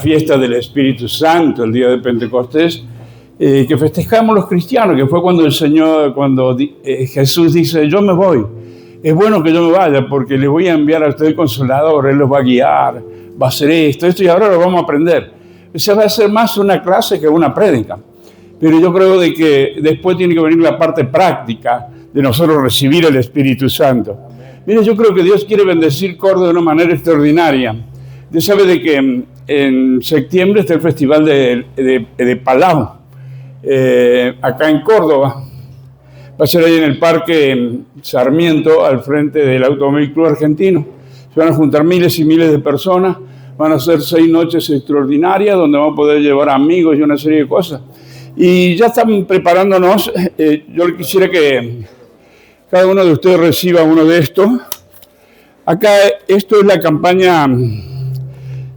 fiesta del Espíritu Santo, el día de Pentecostés, que festejamos los cristianos, que fue cuando Jesús dice, yo me voy. Es bueno que yo me vaya porque les voy a enviar a usted el Consolador, Él los va a guiar, va a hacer esto y ahora lo vamos a aprender. Esa va a ser más una clase que una prédica. Pero yo creo de que después tiene que venir la parte práctica de nosotros recibir el Espíritu Santo. Mire, yo creo que Dios quiere bendecir Córdoba de una manera extraordinaria. Usted sabe de que en septiembre está el Festival de Palau, acá en Córdoba. Va a ser ahí en el Parque Sarmiento, al frente del Automóvil Club Argentino. Se van a juntar miles y miles de personas. Van a ser 6 noches extraordinarias donde vamos a poder llevar amigos y una serie de cosas. Y ya están preparándonos. Yo quisiera que cada uno de ustedes reciba uno de estos. Acá, esto es la campaña,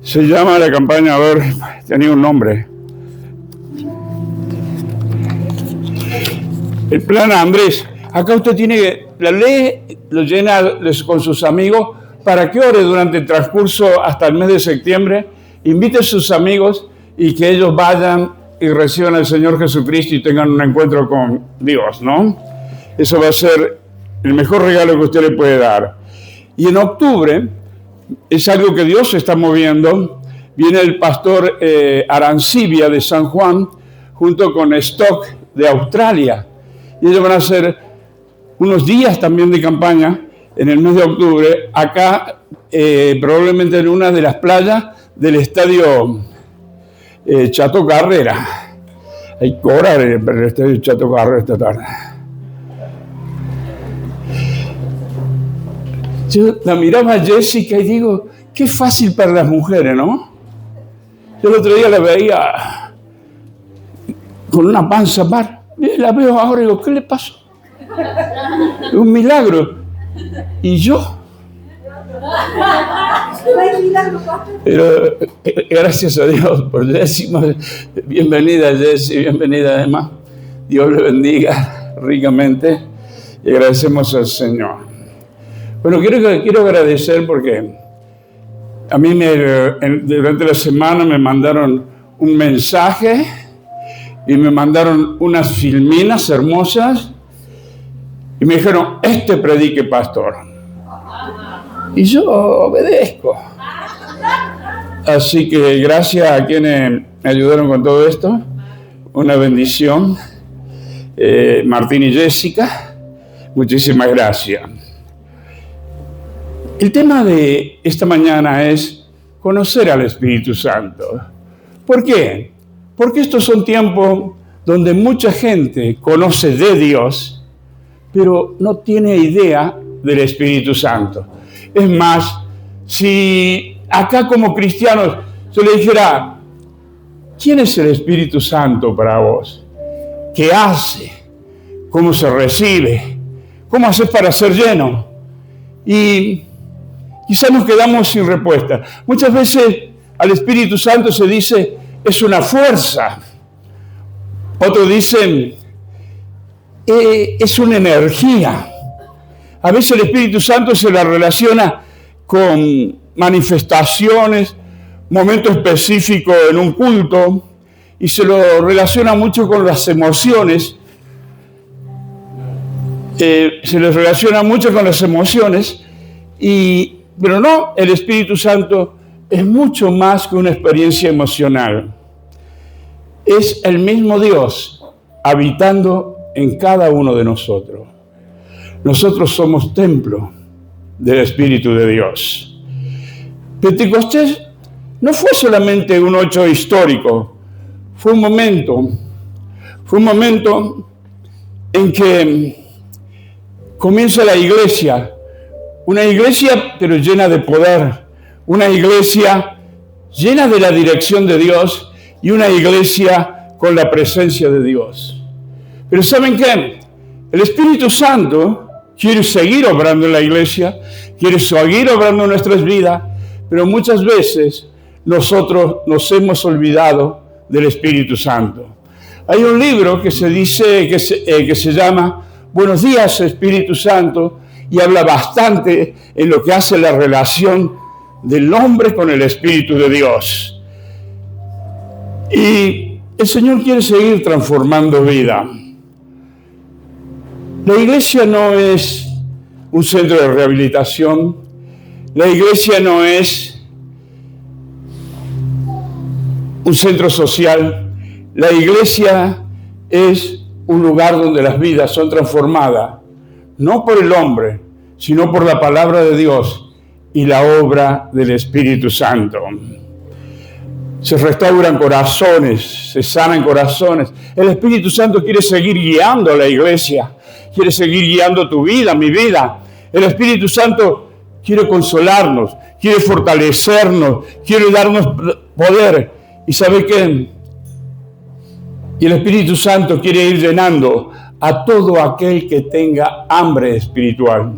se llama la campaña, a ver, tenía un nombre. El plan Andrés. Acá usted tiene que, la lee, lo llena con sus amigos para que ore durante el transcurso hasta el mes de septiembre. Invite a sus amigos y que ellos vayan y reciban al Señor Jesucristo y tengan un encuentro con Dios, ¿no? Eso va a ser el mejor regalo que usted le puede dar. Y en octubre, es algo que Dios está moviendo, viene el pastor Arancibia de San Juan, junto con Stock de Australia. Y ellos van a hacer unos días también de campaña en el mes de octubre, acá probablemente en una de las playas del estadio Chato Carrera. Hay que orar en el estadio Chato Carrera esta tarde. Yo la miraba a Jessica y digo, qué fácil para las mujeres, ¿no? Yo el otro día la veía con una panza par. La veo ahora y digo, ¿qué le pasó? Es un milagro. ¿Y yo? Pero gracias a Dios por Jessy. Bienvenida Jessy, bienvenida Emma. Dios le bendiga ricamente y agradecemos al Señor. Bueno, quiero agradecer porque a mí durante la semana me mandaron un mensaje y me mandaron unas filminas hermosas y me dijeron, predique, pastor. Y yo obedezco. Así que gracias a quienes me ayudaron con todo esto. Una bendición. Martín y Jessica, muchísimas gracias. El tema de esta mañana es conocer al Espíritu Santo. ¿Por qué? Porque estos son tiempos donde mucha gente conoce de Dios, pero no tiene idea del Espíritu Santo. Es más, si acá como cristianos yo le dijera, ¿quién es el Espíritu Santo para vos? ¿Qué hace? ¿Cómo se recibe? ¿Cómo haces para ser lleno? Y quizás nos quedamos sin respuesta. Muchas veces al Espíritu Santo se dice, es una fuerza. Otros dicen, es una energía. A veces el Espíritu Santo se la relaciona con manifestaciones, momentos específicos en un culto, y se lo relaciona mucho con las emociones. Se les relaciona mucho con las emociones, pero no, el Espíritu Santo es mucho más que una experiencia emocional. Es el mismo Dios habitando en cada uno de nosotros. Nosotros somos templo del Espíritu de Dios. Pentecostés no fue solamente un hecho histórico, fue un momento en que comienza la iglesia, una iglesia pero llena de poder, una iglesia llena de la dirección de Dios y una iglesia con la presencia de Dios. Pero ¿saben qué? El Espíritu Santo quiere seguir obrando en la iglesia, quiere seguir obrando en nuestras vidas, pero muchas veces nosotros nos hemos olvidado del Espíritu Santo. Hay un libro que se llama Buenos días, Espíritu Santo, y habla bastante en lo que hace la relación del hombre con el Espíritu de Dios. Y el Señor quiere seguir transformando vida. La iglesia no es un centro de rehabilitación. La iglesia no es un centro social. La iglesia es un lugar donde las vidas son transformadas, no por el hombre, sino por la palabra de Dios y la obra del Espíritu Santo. Se restauran corazones, se sanan corazones. El Espíritu Santo quiere seguir guiando a la iglesia, quiere seguir guiando tu vida, mi vida. El Espíritu Santo quiere consolarnos, quiere fortalecernos, quiere darnos poder. ¿Y sabe qué? Y el Espíritu Santo quiere ir llenando a todo aquel que tenga hambre espiritual.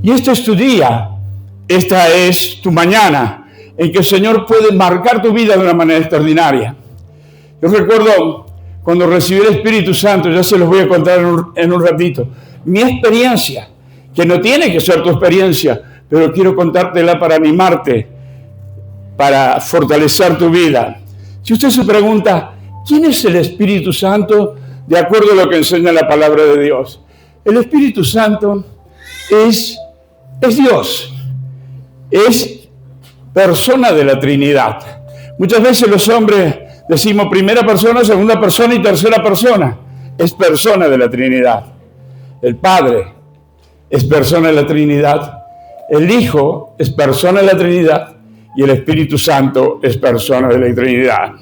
Y este es tu día, esta es tu mañana, en que el Señor puede marcar tu vida de una manera extraordinaria. Yo recuerdo cuando recibí el Espíritu Santo, ya se los voy a contar en un ratito, mi experiencia, que no tiene que ser tu experiencia, pero quiero contártela para animarte, para fortalecer tu vida. Si usted se pregunta, ¿quién es el Espíritu Santo? De acuerdo a lo que enseña la palabra de Dios. El Espíritu Santo es Dios, es persona de la Trinidad. Muchas veces los hombres decimos primera persona, segunda persona y tercera persona. Es persona de la Trinidad. El Padre es persona de la Trinidad. El Hijo es persona de la Trinidad. Y el Espíritu Santo es persona de la Trinidad.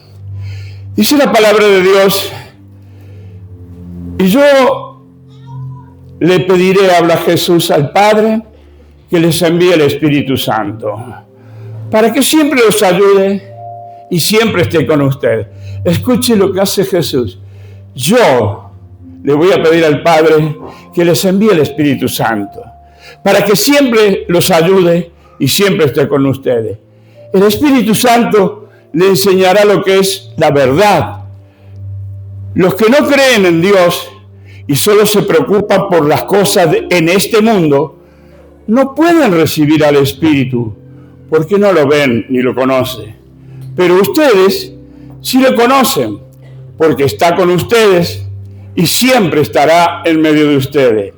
Dice la palabra de Dios, y yo le pediré, habla Jesús, al Padre, que les envíe el Espíritu Santo, para que siempre los ayude y siempre esté con usted. Escuche lo que hace Jesús. Yo le voy a pedir al Padre que les envíe el Espíritu Santo, para que siempre los ayude y siempre esté con ustedes. El Espíritu Santo le enseñará lo que es la verdad. Los que no creen en Dios y solo se preocupan por las cosas en este mundo, no pueden recibir al Espíritu, porque no lo ven ni lo conocen. Pero ustedes sí lo conocen, porque está con ustedes y siempre estará en medio de ustedes.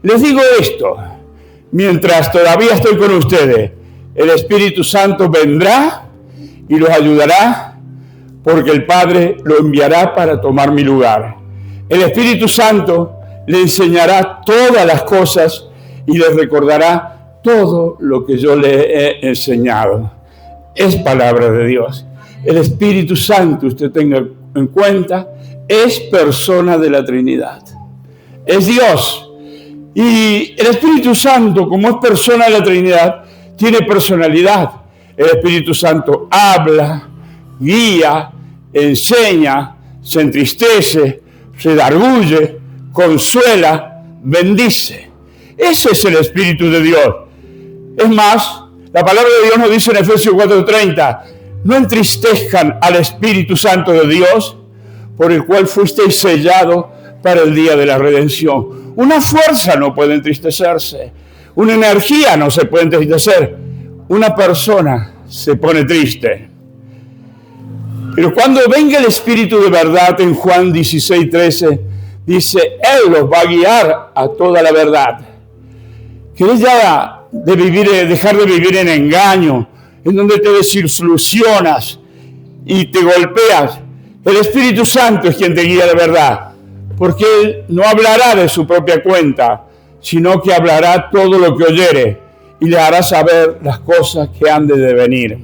Les digo esto, mientras todavía estoy con ustedes, el Espíritu Santo vendrá y los ayudará, porque el Padre lo enviará para tomar mi lugar. El Espíritu Santo le enseñará todas las cosas y les recordará todo lo que yo le he enseñado. Es palabra de Dios. El Espíritu Santo, usted tenga en cuenta, es persona de la Trinidad. Es Dios. Y el Espíritu Santo, como es persona de la Trinidad, tiene personalidad. El Espíritu Santo habla, guía, enseña, se entristece, redarguye, consuela, bendice. Ese es el Espíritu de Dios. Es más, la palabra de Dios nos dice en Efesios 4:30, no entristezcan al Espíritu Santo de Dios, por el cual fuisteis sellados para el día de la redención. Una fuerza no puede entristecerse. Una energía no se puede entristecer. Una persona se pone triste. Pero cuando venga el Espíritu de verdad, en Juan 16:13, dice, Él los va a guiar a toda la verdad. ¿Querés ya dejar de vivir en engaño, en donde te desilusionas y te golpeas? El Espíritu Santo es quien te guía de verdad, porque Él no hablará de su propia cuenta, sino que hablará todo lo que oyere y le hará saber las cosas que han de venir.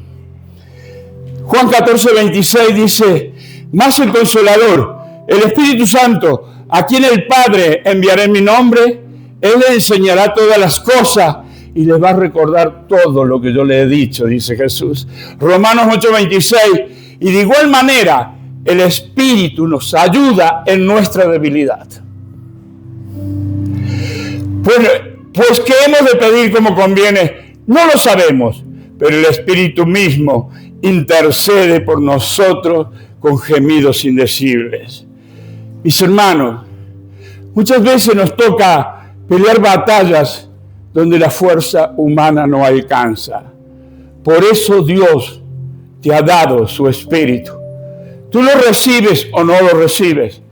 Juan 14:26 dice, mas el Consolador, el Espíritu Santo, a quien el Padre enviará en mi nombre, Él le enseñará todas las cosas y les va a recordar todo lo que yo le he dicho, dice Jesús. Romanos 8:26, y de igual manera el Espíritu nos ayuda en nuestra debilidad. Pues ¿qué hemos de pedir como conviene? No lo sabemos, pero el Espíritu mismo intercede por nosotros con gemidos indecibles. Mis hermanos, muchas veces nos toca pelear batallas donde la fuerza humana no alcanza. Por eso Dios te ha dado su Espíritu. Tú lo recibes o no lo recibes.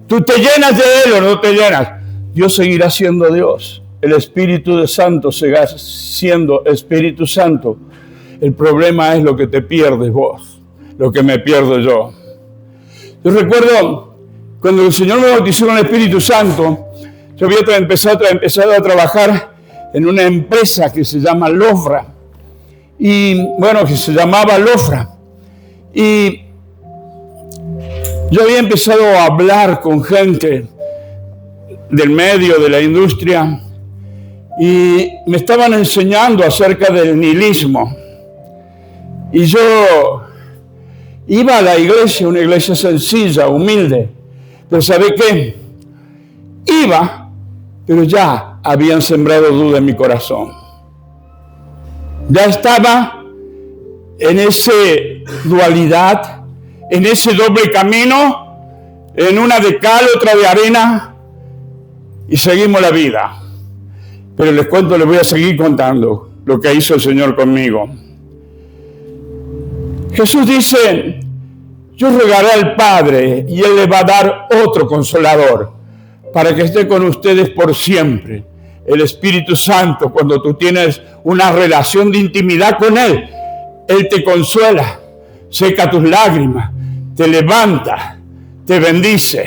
Tú te llenas de Él o no te llenas. Dios seguirá siendo Dios. El Espíritu Santo seguirá siendo Espíritu Santo. El problema es lo que te pierdes vos, lo que me pierdo yo. Yo recuerdo cuando el Señor me bautizó con el Espíritu Santo, yo había empezado a trabajar en una empresa que se llama Lofra. Y bueno, que se llamaba Lofra. Y yo había empezado a hablar con gente del medio, de la industria, y me estaban enseñando acerca del nihilismo. Y yo iba a la iglesia, una iglesia sencilla, humilde, pero ¿sabe qué? Iba, pero ya habían sembrado duda en mi corazón. Ya estaba en esa dualidad, en ese doble camino, en una de cal, otra de arena, y seguimos la vida. Pero les voy a seguir contando lo que hizo el Señor conmigo. Jesús dice, yo rogaré al Padre y Él le va a dar otro consolador para que esté con ustedes por siempre. El Espíritu Santo, cuando tú tienes una relación de intimidad con Él, Él te consuela, seca tus lágrimas, te levanta, te bendice.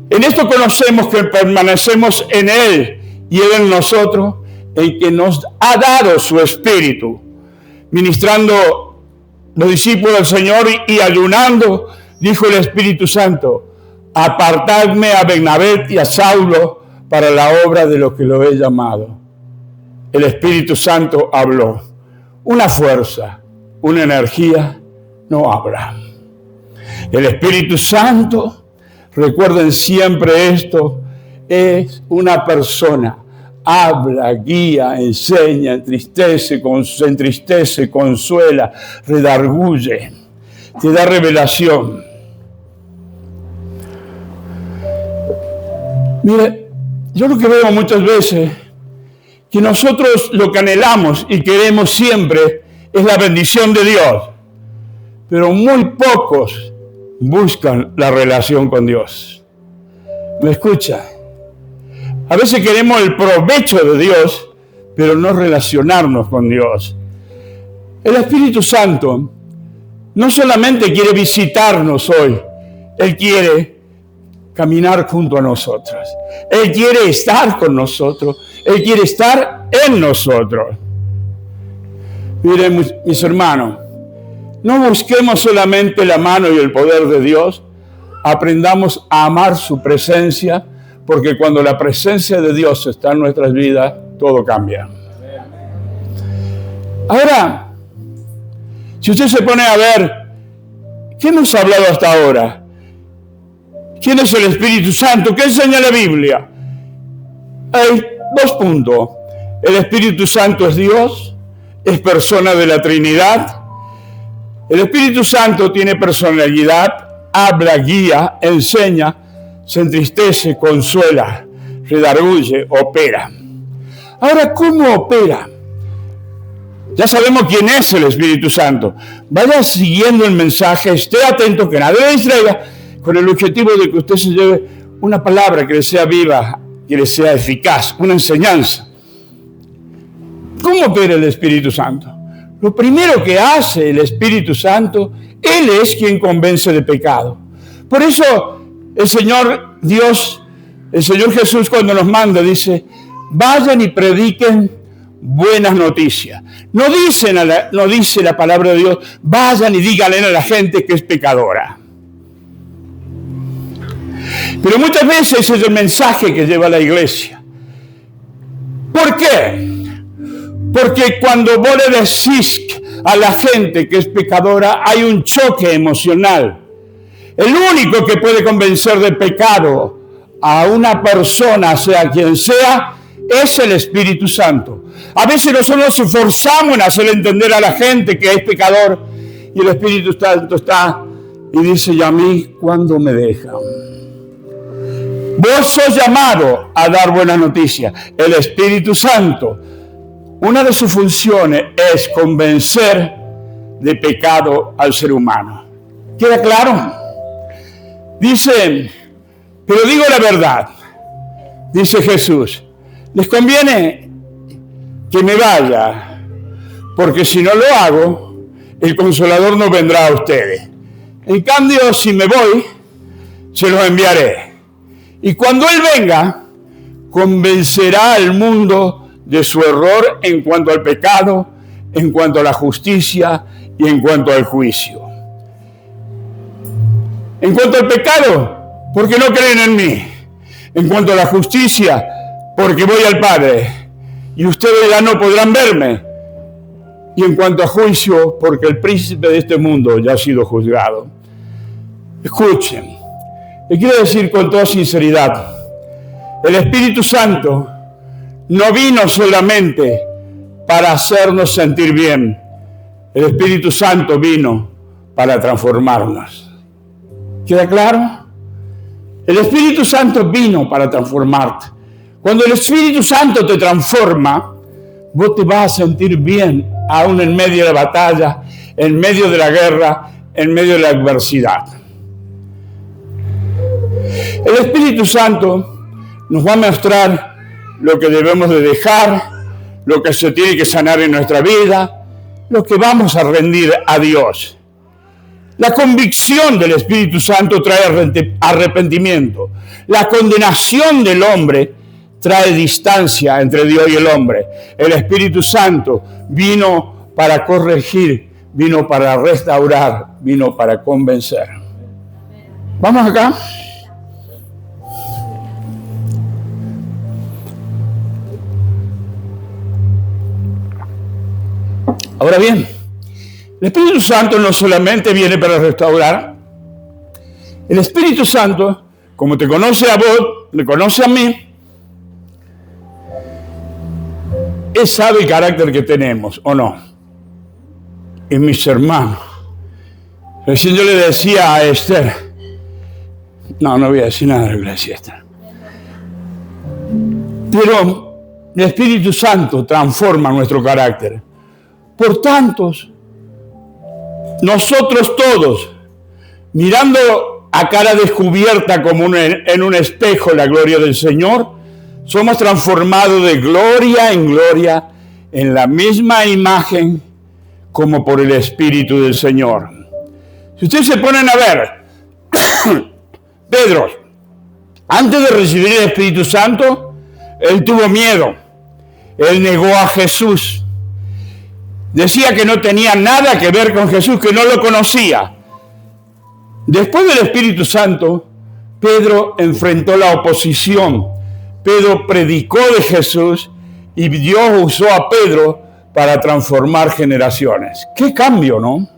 En esto conocemos que permanecemos en Él y Él en nosotros, en que nos ha dado su Espíritu. Ministrando los discípulos del Señor y ayunando, dijo el Espíritu Santo, apartadme a Bernabé y a Saulo para la obra de lo que lo he llamado. El Espíritu Santo habló. Una fuerza, una energía no habla. El Espíritu Santo, recuerden siempre esto, es una persona. Habla, guía, enseña, entristece, consuela, redarguye, te da revelación. Mire, yo lo que veo muchas veces, que nosotros lo que anhelamos y queremos siempre es la bendición de Dios, pero muy pocos buscan la relación con Dios. ¿Me escucha? A veces queremos el provecho de Dios, pero no relacionarnos con Dios. El Espíritu Santo no solamente quiere visitarnos hoy, Él quiere caminar junto a nosotros. Él quiere estar con nosotros. Él quiere estar en nosotros. Miren, mis hermanos, no busquemos solamente la mano y el poder de Dios. Aprendamos a amar su presencia, porque cuando la presencia de Dios está en nuestras vidas, todo cambia. Ahora, si usted se pone a ver, ¿qué hemos hablado hasta ahora? ¿Quién es el Espíritu Santo? ¿Qué enseña la Biblia? Hay 2 puntos. El Espíritu Santo es Dios, es persona de la Trinidad. El Espíritu Santo tiene personalidad, habla, guía, enseña, se entristece, consuela, redarguye, opera. Ahora, ¿cómo opera? Ya sabemos quién es el Espíritu Santo. Vaya siguiendo el mensaje, esté atento, que nadie le distraiga, con el objetivo de que usted se lleve una palabra que le sea viva, que le sea eficaz, una enseñanza. ¿Cómo opera el Espíritu Santo? Lo primero que hace el Espíritu Santo, Él es quien convence de pecado. Por eso el Señor Dios, el Señor Jesús cuando nos manda, dice, vayan y prediquen buenas noticias. No dice la palabra de Dios, vayan y díganle a la gente que es pecadora. Pero muchas veces es el mensaje que lleva la iglesia. ¿Por qué? Porque cuando vos le decís a la gente que es pecadora, hay un choque emocional. El único que puede convencer de pecado a una persona, sea quien sea, es el Espíritu Santo. A veces nosotros nos esforzamos en hacer entender a la gente que es pecador, y el Espíritu Santo está y dice, ¿y a mí cuándo me dejan? Vos sos llamado a dar buenas noticias. El Espíritu Santo, una de sus funciones es convencer de pecado al ser humano. ¿Queda claro? Dice, pero digo la verdad, dice Jesús, les conviene que me vaya, porque si no lo hago, el Consolador no vendrá a ustedes. En cambio, si me voy, se los enviaré. Y cuando Él venga, convencerá al mundo de su error en cuanto al pecado, en cuanto a la justicia y en cuanto al juicio. En cuanto al pecado, porque no creen en mí. En cuanto a la justicia, porque voy al Padre y ustedes ya no podrán verme. Y en cuanto a juicio, porque el príncipe de este mundo ya ha sido juzgado. Escuchen, le quiero decir con toda sinceridad, el Espíritu Santo no vino solamente para hacernos sentir bien. El Espíritu Santo vino para transformarnos. ¿Queda claro? El Espíritu Santo vino para transformarte. Cuando el Espíritu Santo te transforma, vos te vas a sentir bien, aún en medio de la batalla, en medio de la guerra, en medio de la adversidad. El Espíritu Santo nos va a mostrar lo que debemos de dejar, lo que se tiene que sanar en nuestra vida, lo que vamos a rendir a Dios. La convicción del Espíritu Santo trae arrepentimiento. La condenación del hombre trae distancia entre Dios y el hombre. El Espíritu Santo vino para corregir, vino para restaurar, vino para convencer. ¿Vamos acá? Ahora bien, el Espíritu Santo no solamente viene para restaurar. El Espíritu Santo, como te conoce a vos, me conoce a mí, Él sabe el carácter que tenemos, ¿o no? Y mis hermanos, recién yo le decía a Esther, no voy a decir nada de lo que le decía a Esther, pero el Espíritu Santo transforma nuestro carácter. Por tanto, nosotros todos, mirando a cara descubierta como en un espejo la gloria del Señor, somos transformados de gloria en gloria en la misma imagen como por el Espíritu del Señor. Si ustedes se ponen a ver, Pedro, antes de recibir el Espíritu Santo, él tuvo miedo. Él negó a Jesús. Decía que no tenía nada que ver con Jesús, que no lo conocía. Después del Espíritu Santo, Pedro enfrentó la oposición. Pedro predicó de Jesús y Dios usó a Pedro para transformar generaciones. ¡Qué cambio!, ¿no?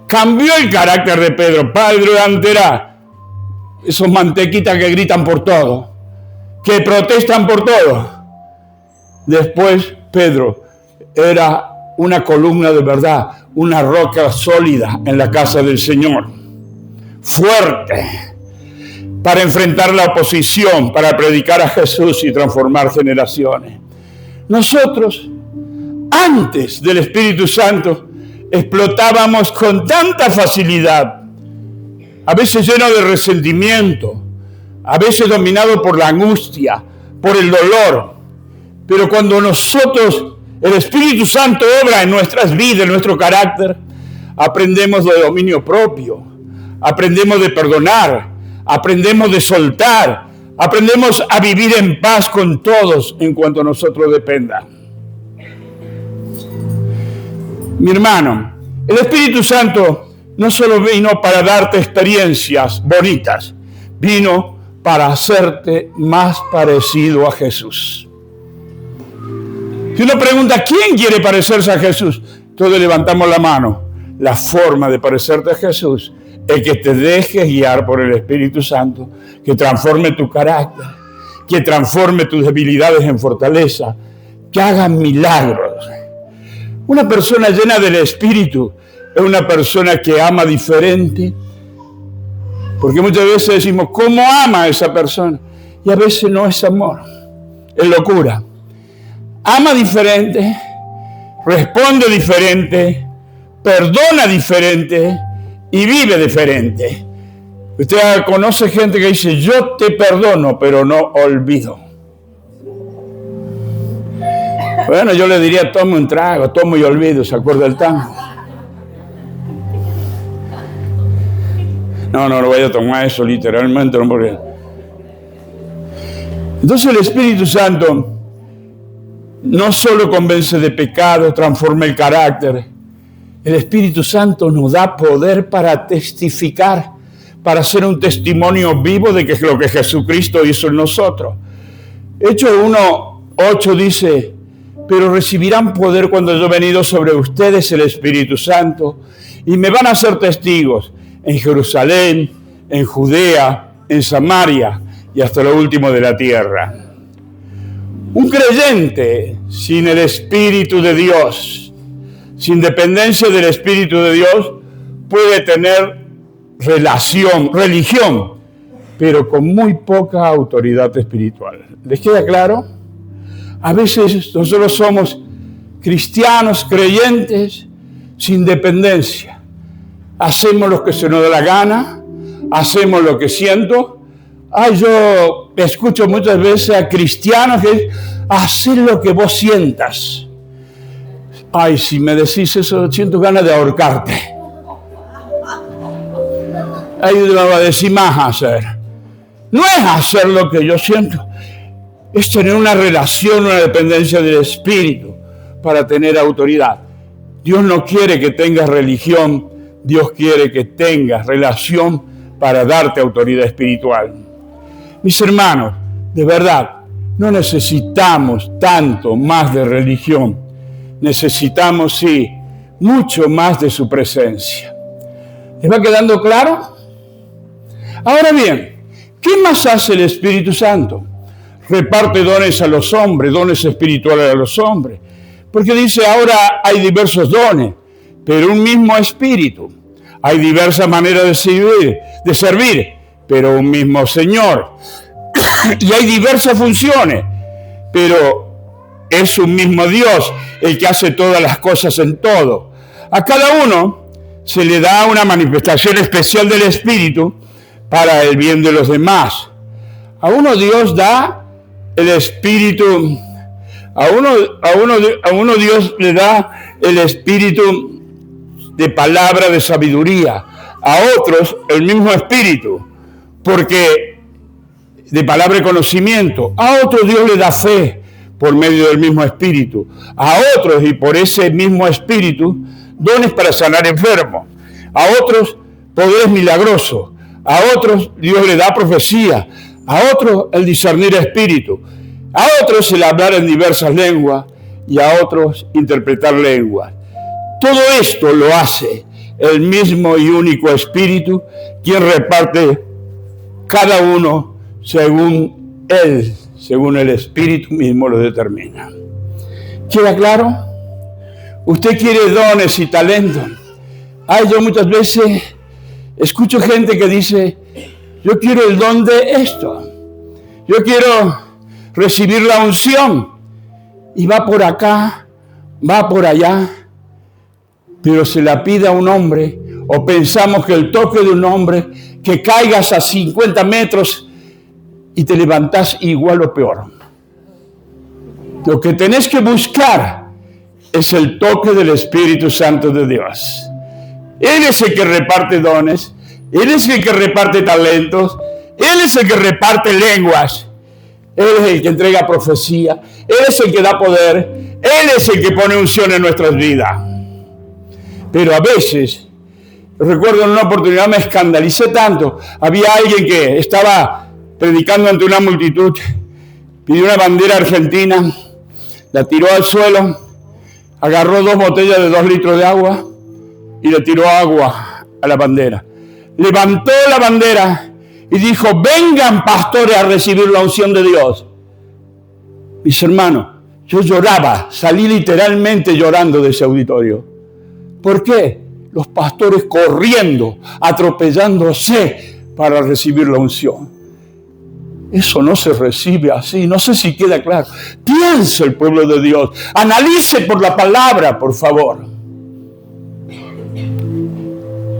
Cambió el carácter de Pedro. Pedro antes era esos mantequitas que gritan por todo, que protestan por todo. Después Pedro era una columna de verdad, una roca sólida en la casa del Señor, fuerte, para enfrentar la oposición, para predicar a Jesús y transformar generaciones. Nosotros, antes del Espíritu Santo, explotábamos con tanta facilidad, a veces lleno de resentimiento, a veces dominado por la angustia, por el dolor. Pero cuando nosotros, el Espíritu Santo obra en nuestras vidas, en nuestro carácter, aprendemos de dominio propio, aprendemos de perdonar, aprendemos de soltar, aprendemos a vivir en paz con todos en cuanto a nosotros dependa. Mi hermano, el Espíritu Santo no solo vino para darte experiencias bonitas, vino para hacerte más parecido a Jesús. Si uno pregunta, ¿quién quiere parecerse a Jesús? Todos levantamos la mano. La forma de parecerte a Jesús es que te dejes guiar por el Espíritu Santo, que transforme tu carácter, que transforme tus debilidades en fortaleza, que haga milagros. Una persona llena del Espíritu es una persona que ama diferente, porque muchas veces decimos, ¿cómo ama a esa persona? Y a veces no es amor, es locura. Ama diferente, responde diferente, perdona diferente y vive diferente. Usted conoce gente que dice, yo te perdono, pero no olvido. Bueno, yo le diría, tome un trago, tomo y olvido, ¿se acuerda del tango? No voy a tomar eso literalmente, no, porque... Entonces el Espíritu Santo no solo convence de pecado, transforma el carácter. El Espíritu Santo nos da poder para testificar, para hacer un testimonio vivo de que es lo que Jesucristo hizo en nosotros. Hechos 1:8 dice, pero recibirán poder cuando yo he venido sobre ustedes el Espíritu Santo y me van a ser testigos en Jerusalén, en Judea, en Samaria y hasta lo último de la tierra. Un creyente sin el Espíritu de Dios, sin dependencia del Espíritu de Dios, puede tener religión, pero con muy poca autoridad espiritual. ¿Les queda claro? A veces nosotros somos cristianos, creyentes, sin dependencia. Hacemos lo que se nos da la gana, hacemos lo que siento. Yo escucho muchas veces a cristianos que hacer lo que vos sientas. Si me decís eso, siento ganas de ahorcarte. Ahí me va a decir más hacer. No es hacer lo que yo siento, es tener una relación, una dependencia del Espíritu para tener autoridad. Dios no quiere que tengas religión, Dios quiere que tengas relación para darte autoridad espiritual. Mis hermanos, de verdad, no necesitamos tanto más de religión. Necesitamos, sí, mucho más de su presencia. ¿Les va quedando claro? Ahora bien, ¿qué más hace el Espíritu Santo? Reparte dones a los hombres, dones espirituales a los hombres. Porque dice, ahora hay diversos dones, pero un mismo Espíritu. Hay diversas maneras de servir, pero un mismo Señor. Y hay diversas funciones, pero es un mismo Dios el que hace todas las cosas en todo. A cada uno se le da una manifestación especial del Espíritu para el bien de los demás. A uno Dios da el Espíritu, a uno Dios le da el Espíritu de palabra, de sabiduría. A otros el mismo Espíritu, porque de palabra y conocimiento. A otros Dios le da fe por medio del mismo Espíritu. A otros, y por ese mismo Espíritu, dones para sanar enfermos. A otros, poderes milagrosos. A otros, Dios le da profecía. A otros, el discernir espíritu. A otros, el hablar en diversas lenguas. Y a otros, interpretar lenguas. Todo esto lo hace el mismo y único Espíritu, quien reparte cada uno según Él, según el Espíritu mismo lo determina. ¿Queda claro? Usted quiere dones y talentos. Yo muchas veces escucho gente que dice, yo quiero el don de esto. Yo quiero recibir la unción. Y va por acá, va por allá, pero se la pide a un hombre, o pensamos que el toque de un hombre, que caigas a 50 metros y te levantás igual o peor. Lo que tenés que buscar es el toque del Espíritu Santo de Dios. Él es el que reparte dones, Él es el que reparte talentos, Él es el que reparte lenguas, Él es el que entrega profecía, Él es el que da poder, Él es el que pone unción en nuestras vidas. Pero a veces, recuerdo en una oportunidad me escandalicé tanto, había alguien que estaba predicando ante una multitud, pidió una bandera argentina, la tiró al suelo, agarró 2 botellas de 2 litros de agua y le tiró agua a la bandera. Levantó la bandera y dijo, vengan pastores a recibir la unción de Dios. Mis hermanos, yo lloraba, salí literalmente llorando de ese auditorio. ¿Por qué? Los pastores corriendo, atropellándose para recibir la unción. Eso no se recibe así, no sé si queda claro. Piense el pueblo de Dios, analice por la palabra, por favor.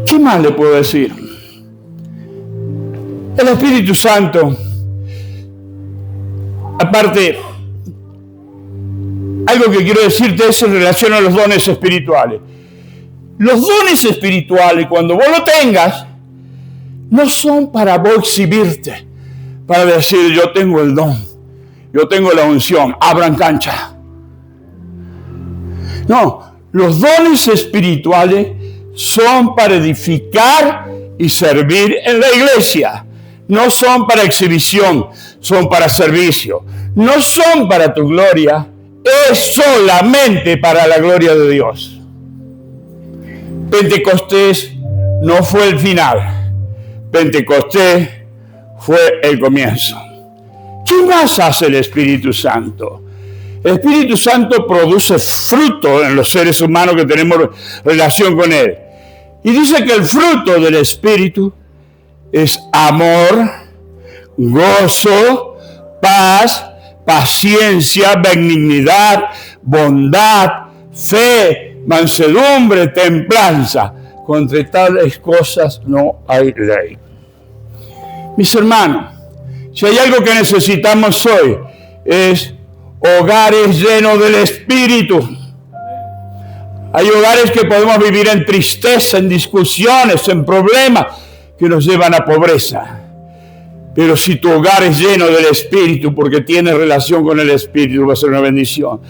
¿Qué ¿Qué más le puedo decir? El Espíritu Santo, aparte, algo que quiero decirte es en relación a los dones espirituales. Los dones espirituales, cuando vos lo tengas, no son para vos exhibirte, para decir yo tengo el don, yo tengo la unción, abran cancha. No, los dones espirituales son para edificar y servir en la iglesia. No son para exhibición, son para servicio. No son para tu gloria, es solamente para la gloria de Dios. Pentecostés no fue el final. Pentecostés fue el comienzo. ¿Qué más hace el Espíritu Santo? El Espíritu Santo produce fruto en los seres humanos que tenemos relación con Él. Y dice que el fruto del Espíritu es amor, gozo, paz, paciencia, benignidad, bondad, fe, mansedumbre, templanza. Contra tales cosas no hay ley. Mis hermanos, si hay algo que necesitamos hoy es hogares llenos del Espíritu. Hay hogares que podemos vivir en tristeza, en discusiones, en problemas que nos llevan a pobreza. Pero si tu hogar es lleno del Espíritu, porque tiene relación con el Espíritu, va a ser una bendición.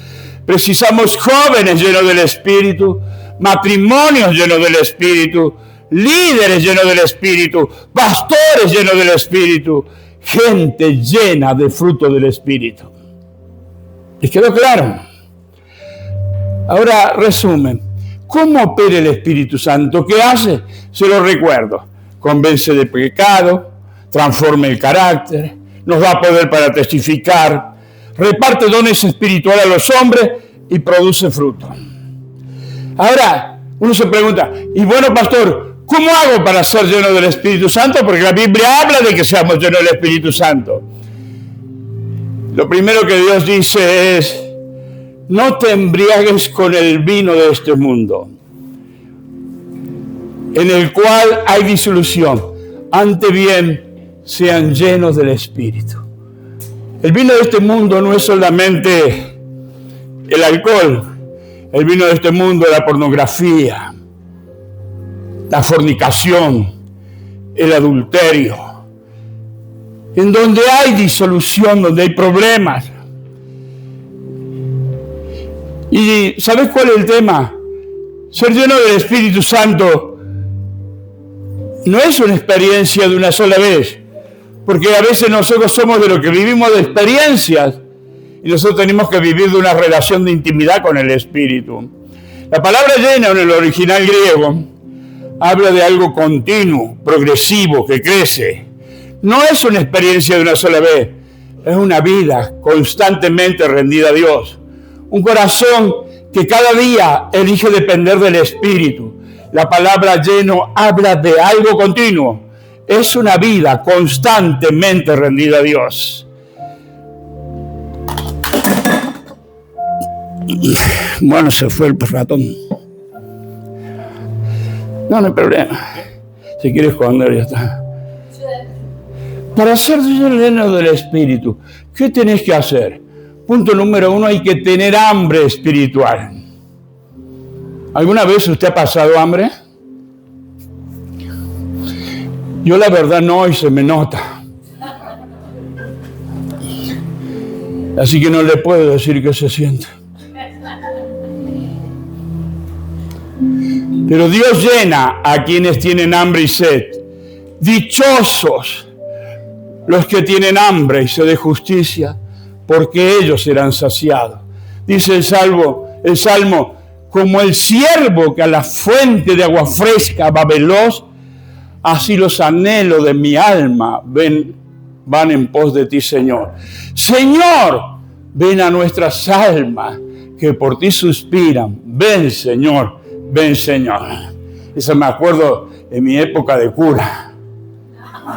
Precisamos jóvenes llenos del Espíritu, matrimonios llenos del Espíritu, líderes llenos del Espíritu, pastores llenos del Espíritu, gente llena de fruto del Espíritu. ¿Les quedó claro? Ahora, resumen. ¿Cómo opera el Espíritu Santo? ¿Qué hace? Se lo recuerdo. Convence de pecado, transforma el carácter, nos da poder para testificar, reparte dones espirituales a los hombres y produce fruto. Ahora, uno se pregunta, y bueno, pastor, ¿cómo hago para ser lleno del Espíritu Santo? Porque la Biblia habla de que seamos llenos del Espíritu Santo. Lo primero que Dios dice es, no te embriagues con el vino de este mundo, en el cual hay disolución. Antes bien, sean llenos del Espíritu. El vino de este mundo no es solamente el alcohol. El vino de este mundo es la pornografía, la fornicación, el adulterio. En donde hay disolución, donde hay problemas. ¿Y sabes cuál es el tema? Ser lleno del Espíritu Santo no es una experiencia de una sola vez, porque a veces nosotros somos de los que vivimos de experiencias y nosotros tenemos que vivir de una relación de intimidad con el Espíritu. La palabra llena en el original griego habla de algo continuo, progresivo, que crece. No es una experiencia de una sola vez, es una vida constantemente rendida a Dios. Un corazón que cada día elige depender del Espíritu. La palabra lleno habla de algo continuo. Es una vida constantemente rendida a Dios. Bueno, se fue el ratón. No hay problema. Si quieres esconder, ya está. Para ser lleno del Espíritu, ¿qué tenés que hacer? Punto número 1, hay que tener hambre espiritual. ¿Alguna vez usted ha pasado hambre? Yo la verdad no, y se me nota. Así que no le puedo decir qué se siente. Pero Dios llena a quienes tienen hambre y sed. Dichosos los que tienen hambre y sed de justicia, porque ellos serán saciados. Dice el Salmo, como el ciervo que a la fuente de agua fresca va veloz, así los anhelos de mi alma van en pos de ti, Señor. Señor, ven a nuestras almas que por ti suspiran. Ven, Señor, ven, Señor. Eso me acuerdo en mi época de cura.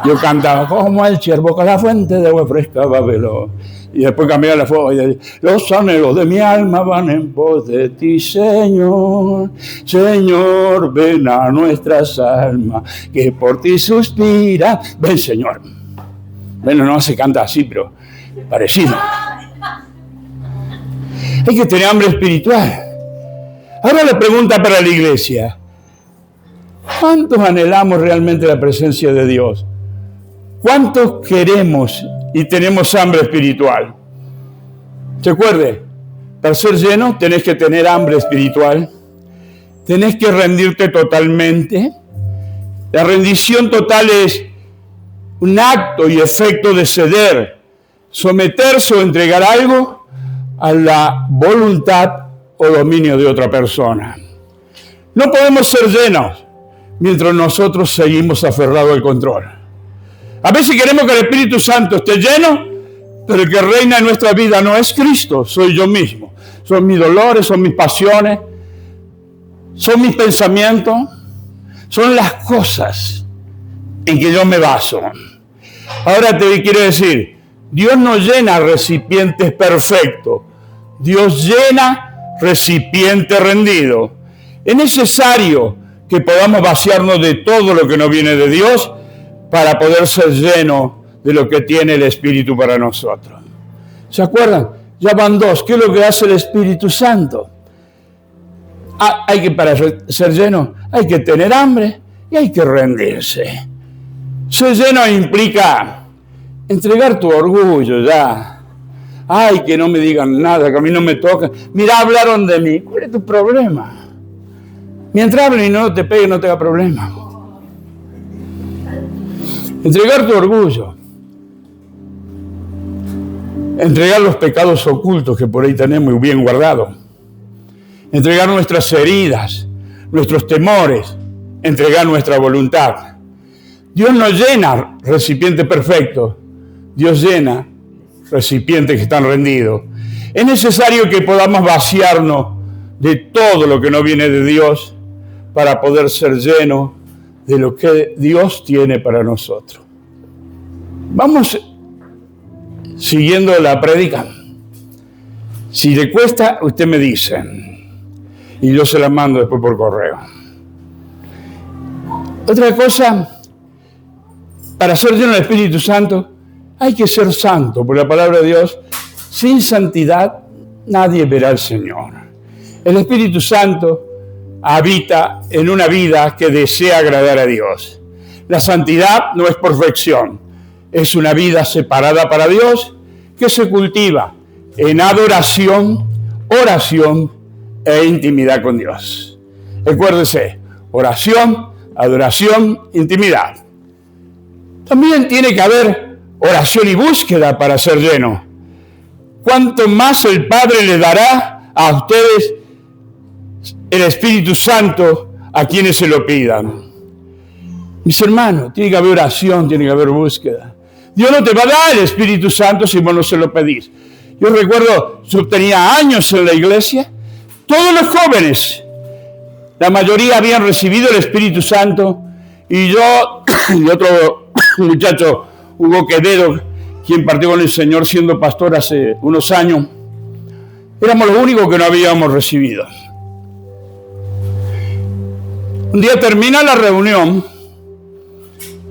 Yo cantaba, como el ciervo con la fuente de agua fresca va veloz. Y después cambiaba la forma y decía, los anhelos de mi alma van en pos de ti, Señor. Señor, ven a nuestras almas, que por ti suspira. Ven, Señor. Bueno, no se canta así, pero parecido. Hay que tener hambre espiritual. Ahora la pregunta para la iglesia. ¿Cuántos anhelamos realmente la presencia de Dios? ¿Cuántos queremos y tenemos hambre espiritual? Recuerde, para ser lleno tenés que tener hambre espiritual. Tenés que rendirte totalmente. La rendición total es un acto y efecto de ceder, someterse o entregar algo a la voluntad o dominio de otra persona. No podemos ser llenos mientras nosotros seguimos aferrados al control. A veces queremos que el Espíritu Santo esté lleno, pero el que reina en nuestra vida no es Cristo, soy yo mismo. Son mis dolores, son mis pasiones, son mis pensamientos, son las cosas en que yo me baso. Ahora te quiero decir, Dios no llena recipientes perfectos, Dios llena recipiente rendido. Es necesario que podamos vaciarnos de todo lo que nos viene de Dios para poder ser llenos de lo que tiene el Espíritu para nosotros. ¿Se acuerdan? Ya van dos. ¿Qué es lo que hace el Espíritu Santo? Hay que, para ser lleno, hay que tener hambre y hay que rendirse. Ser lleno implica entregar tu orgullo ya. Ay, que no me digan nada, que a mí no me toca. Mira, hablaron de mí. ¿Cuál es tu problema? Mientras hablen y no te peguen, no te haga problema. Entregar tu orgullo. Entregar los pecados ocultos que por ahí tenemos y bien guardados. Entregar nuestras heridas, nuestros temores. Entregar nuestra voluntad. Dios no llena recipientes perfectos. Dios llena recipientes que están rendidos. Es necesario que podamos vaciarnos de todo lo que no viene de Dios para poder ser llenos de lo que Dios tiene para nosotros. Vamos siguiendo la prédica. Si le cuesta, usted me dice y yo se la mando después por correo. Otra cosa, para ser lleno del Espíritu Santo hay que ser santo, por la palabra de Dios, sin santidad nadie verá al Señor. El Espíritu Santo habita en una vida que desea agradar a Dios. La santidad no es perfección, es una vida separada para Dios que se cultiva en adoración, oración e intimidad con Dios. Recuérdese, oración, adoración, intimidad. También tiene que haber oración y búsqueda para ser lleno. Cuanto más el Padre le dará a ustedes el Espíritu Santo a quienes se lo pidan. Mis hermanos, tiene que haber oración, tiene que haber búsqueda. Dios no te va a dar el Espíritu Santo si vos no se lo pedís. Yo recuerdo, yo tenía años en la iglesia, todos los jóvenes, la mayoría habían recibido el Espíritu Santo, y yo y otro muchacho, Hugo Quevedo, quien partió con el Señor siendo pastor hace unos años, éramos los únicos que no habíamos recibido. Un día termina la reunión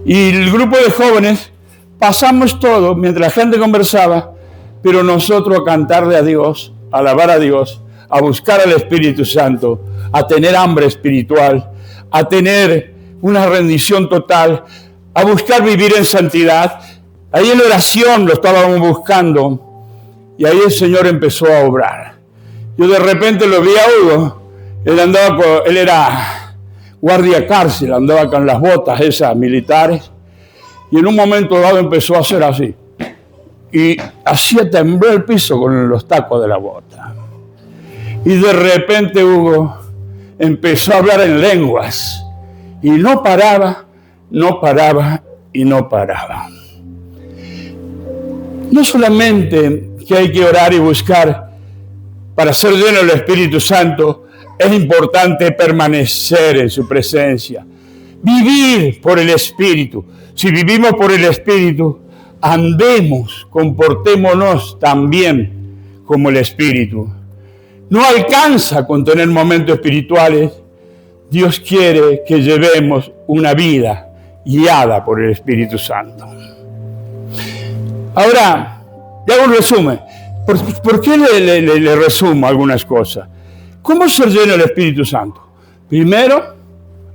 y el grupo de jóvenes pasamos todo mientras la gente conversaba, pero nosotros a cantarle a Dios, a alabar a Dios, a buscar al Espíritu Santo, a tener hambre espiritual, a tener una rendición total, a buscar vivir en santidad. Ahí en la oración lo estábamos buscando y ahí el Señor empezó a obrar. Yo de repente lo vi a Hugo, él era guardia cárcel, andaba con las botas esas militares y en un momento dado empezó a hacer así y hacía temblar el piso con los tacos de la bota. Y de repente Hugo empezó a hablar en lenguas y no paraba y no paraba. No solamente que hay que orar y buscar para ser lleno del Espíritu Santo, es importante permanecer en su presencia. vivir por el Espíritu. Si vivimos por el Espíritu, andemos, comportémonos también como el Espíritu. No alcanza con tener momentos espirituales. Dios quiere que llevemos una vida guiada por el Espíritu Santo. Ahora, le hago un resumen. ¿Por qué le resumo algunas cosas? ¿Cómo ser lleno del Espíritu Santo? Primero,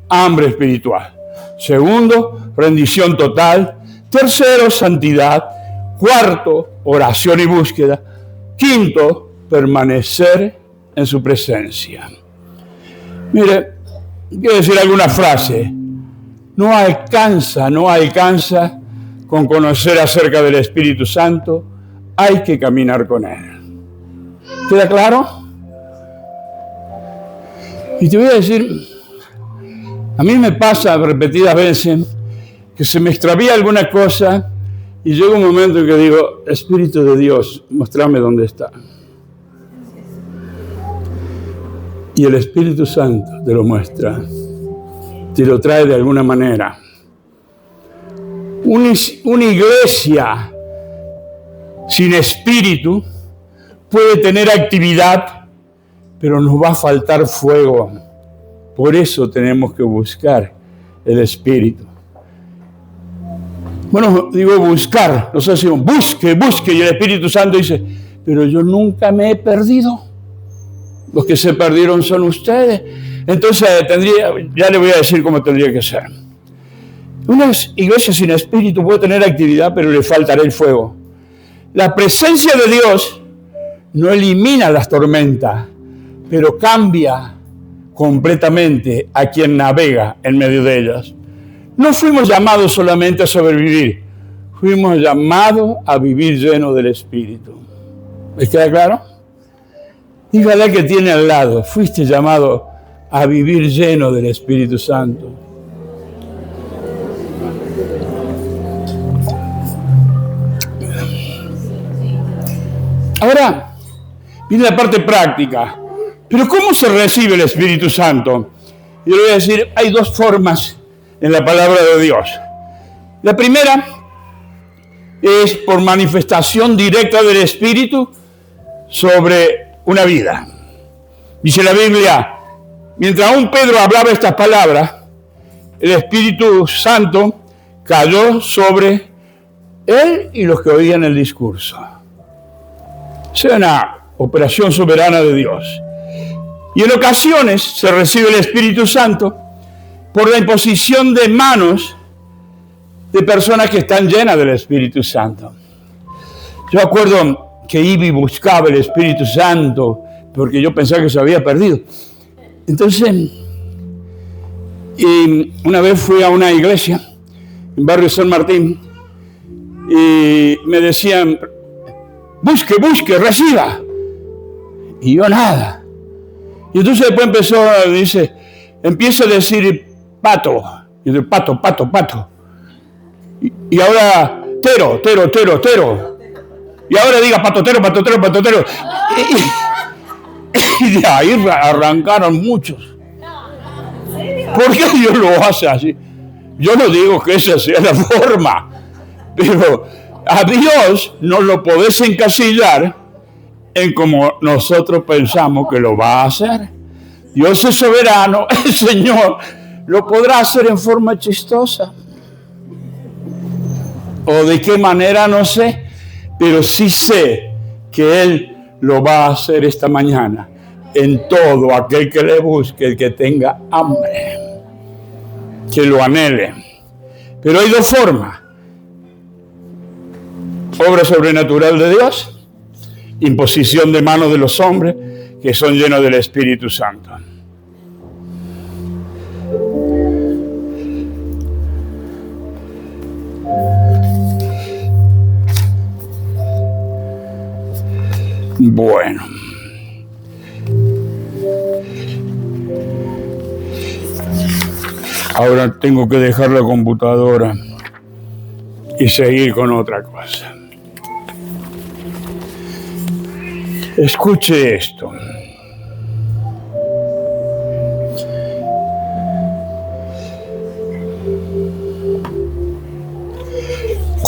hambre espiritual. Segundo, rendición total. Tercero, santidad. Cuarto, oración y búsqueda. Quinto, permanecer en su presencia. Mire, quiero decir alguna frase. No alcanza con conocer acerca del Espíritu Santo. Hay que caminar con Él. ¿Queda claro? Y te voy a decir, a mí me pasa repetidas veces que se me extravía alguna cosa y llega un momento en que digo, Espíritu de Dios, mostrame dónde está. Y el Espíritu Santo te lo muestra, te lo trae de alguna manera. Una iglesia sin espíritu puede tener actividad, pero nos va a faltar fuego. Por eso tenemos que buscar el Espíritu. Bueno, digo buscar, nosotros decimos busque, y el Espíritu Santo dice, pero yo nunca me he perdido. Los que se perdieron son ustedes. Entonces ya le voy a decir cómo tendría que ser. Una iglesia sin espíritu puede tener actividad, pero le faltará el fuego. La presencia de Dios no elimina las tormentas, pero cambia completamente a quien navega en medio de ellas. No fuimos llamados solamente a sobrevivir, fuimos llamados a vivir llenos del Espíritu. ¿Les queda claro? Dígale que tiene al lado, fuiste llamado a vivir lleno del Espíritu Santo. Ahora, viene la parte práctica. Pero ¿cómo se recibe el Espíritu Santo? Yo le voy a decir, hay dos formas en la palabra de Dios. La primera es por manifestación directa del Espíritu sobre una vida. Dice la Biblia, mientras aún Pedro hablaba estas palabras, el Espíritu Santo cayó sobre él y los que oían el discurso. Es una operación soberana de Dios. Y en ocasiones se recibe el Espíritu Santo por la imposición de manos de personas que están llenas del Espíritu Santo. Yo acuerdo que Ivy buscaba el Espíritu Santo porque yo pensaba que se había perdido. Entonces, una vez fui a una iglesia en barrio San Martín y me decían, busque, reciba. Y yo nada. Y entonces después empieza a decir pato. Y yo, pato. Y ahora, tero. Y ahora diga patotero. Y de ahí arrancaron muchos. ¿Por qué Dios lo hace así? Yo no digo que esa sea la forma, pero a Dios no lo podés encasillar en como nosotros pensamos que lo va a hacer. Dios es soberano, el Señor lo podrá hacer en forma chistosa. O de qué manera, no sé, pero sí sé que Él lo va a hacer esta mañana en todo aquel que le busque, el que tenga hambre, que lo anhele. Pero hay dos formas. Obra sobrenatural de Dios, imposición de manos de los hombres que son llenos del Espíritu Santo. Bueno. Ahora tengo que dejar la computadora y seguir con otra cosa. Escuche esto.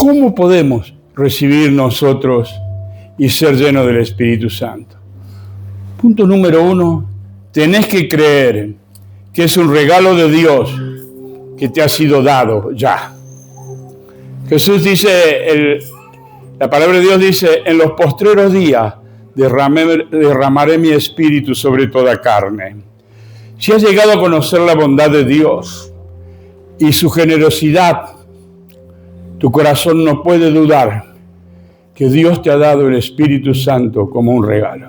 ¿cómo podemos recibir nosotros y ser llenos del Espíritu Santo? Punto número 1, tenés que creer que es un regalo de Dios que te ha sido dado ya. Jesús dice, la palabra de Dios dice, en los postreros días derramaré mi espíritu sobre toda carne. Si has llegado a conocer la bondad de Dios y su generosidad, tu corazón no puede dudar que Dios te ha dado el Espíritu Santo como un regalo.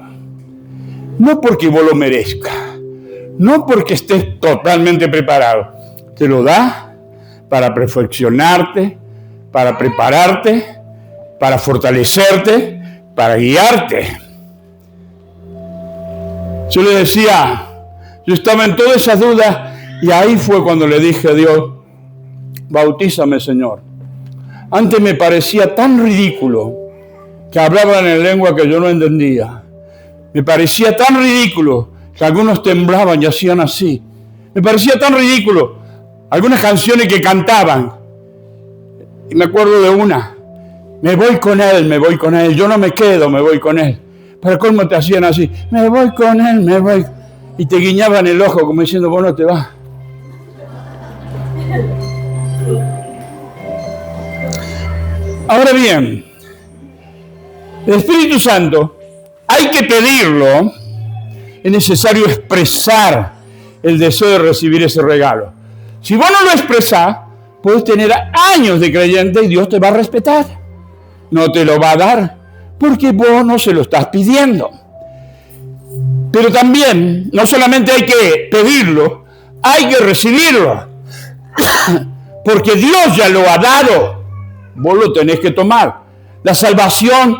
No porque vos lo merezcas, no porque estés totalmente preparado. Te lo da para perfeccionarte, para prepararte, para fortalecerte, para guiarte. Yo le decía, yo estaba en todas esas dudas y ahí fue cuando le dije a Dios, bautízame, Señor. Antes me parecía tan ridículo que hablaban en lengua que yo no entendía. Me parecía tan ridículo que algunos temblaban y hacían así. Me parecía tan ridículo algunas canciones que cantaban. Y me acuerdo de una. Me voy con él. Yo no me quedo, me voy con él. Pero ¿cómo te hacían así? Me voy con él, me voy. Y te guiñaban el ojo como diciendo, vos no te vas. Ahora bien, el Espíritu Santo, hay que pedirlo, es necesario expresar el deseo de recibir ese regalo. Si vos no lo expresás, puedes tener años de creyente y Dios te va a respetar. No te lo va a dar, porque vos no se lo estás pidiendo. Pero también, no solamente hay que pedirlo, hay que recibirlo. Porque Dios ya lo ha dado. Vos lo tenés que tomar. La salvación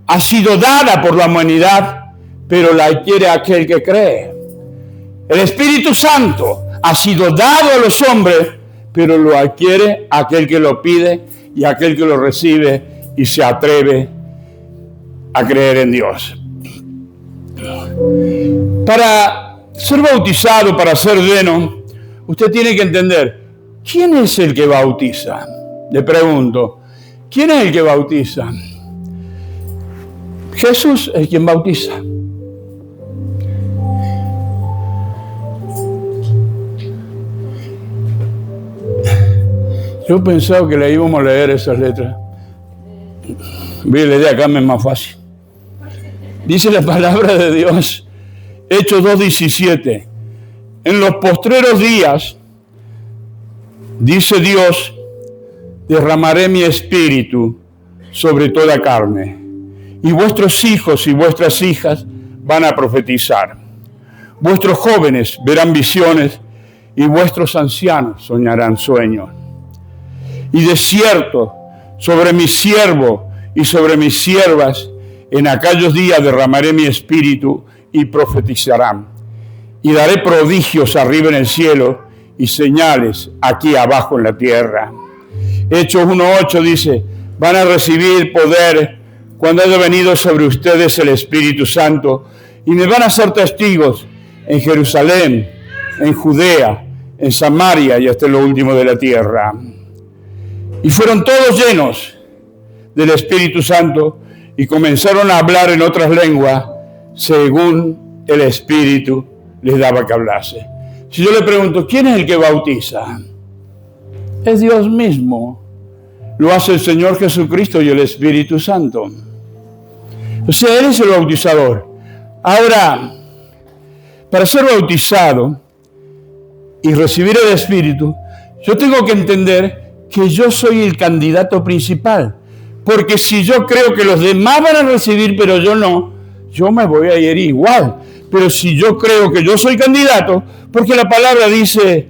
ha sido dada por la humanidad, pero la adquiere aquel que cree. El Espíritu Santo ha sido dado a los hombres, pero lo adquiere aquel que lo pide y aquel que lo recibe y se atreve a creer en Dios. Para ser bautizado, para ser lleno, usted tiene que entender, ¿quién es el que bautiza? Le pregunto, ¿quién es el que bautiza? Jesús es quien bautiza. Yo pensaba que le íbamos a leer esas letras. La idea acá me es más fácil. Dice la palabra de Dios, Hechos 2:17. En los postreros días, dice Dios, derramaré mi espíritu sobre toda carne, y vuestros hijos y vuestras hijas van a profetizar. Vuestros jóvenes verán visiones, y vuestros ancianos soñarán sueños. Y de cierto, sobre mi siervo y sobre mis siervas, en aquellos días derramaré mi espíritu y profetizarán. Y daré prodigios arriba en el cielo y señales aquí abajo en la tierra. Hechos 1:8 dice, van a recibir poder cuando haya venido sobre ustedes el Espíritu Santo y me van a ser testigos en Jerusalén, en Judea, en Samaria y hasta lo último de la tierra. Y fueron todos llenos del Espíritu Santo y comenzaron a hablar en otras lenguas según el Espíritu les daba que hablase. Si yo le pregunto, ¿quién es el que bautiza? Es Dios mismo. Lo hace el Señor Jesucristo y el Espíritu Santo. O sea, Él es el bautizador. Ahora, para ser bautizado y recibir el Espíritu, yo tengo que entender que yo soy el candidato principal. Porque si yo creo que los demás van a recibir, pero yo no, yo me voy a ir igual. Pero si yo creo que yo soy candidato, porque la palabra dice,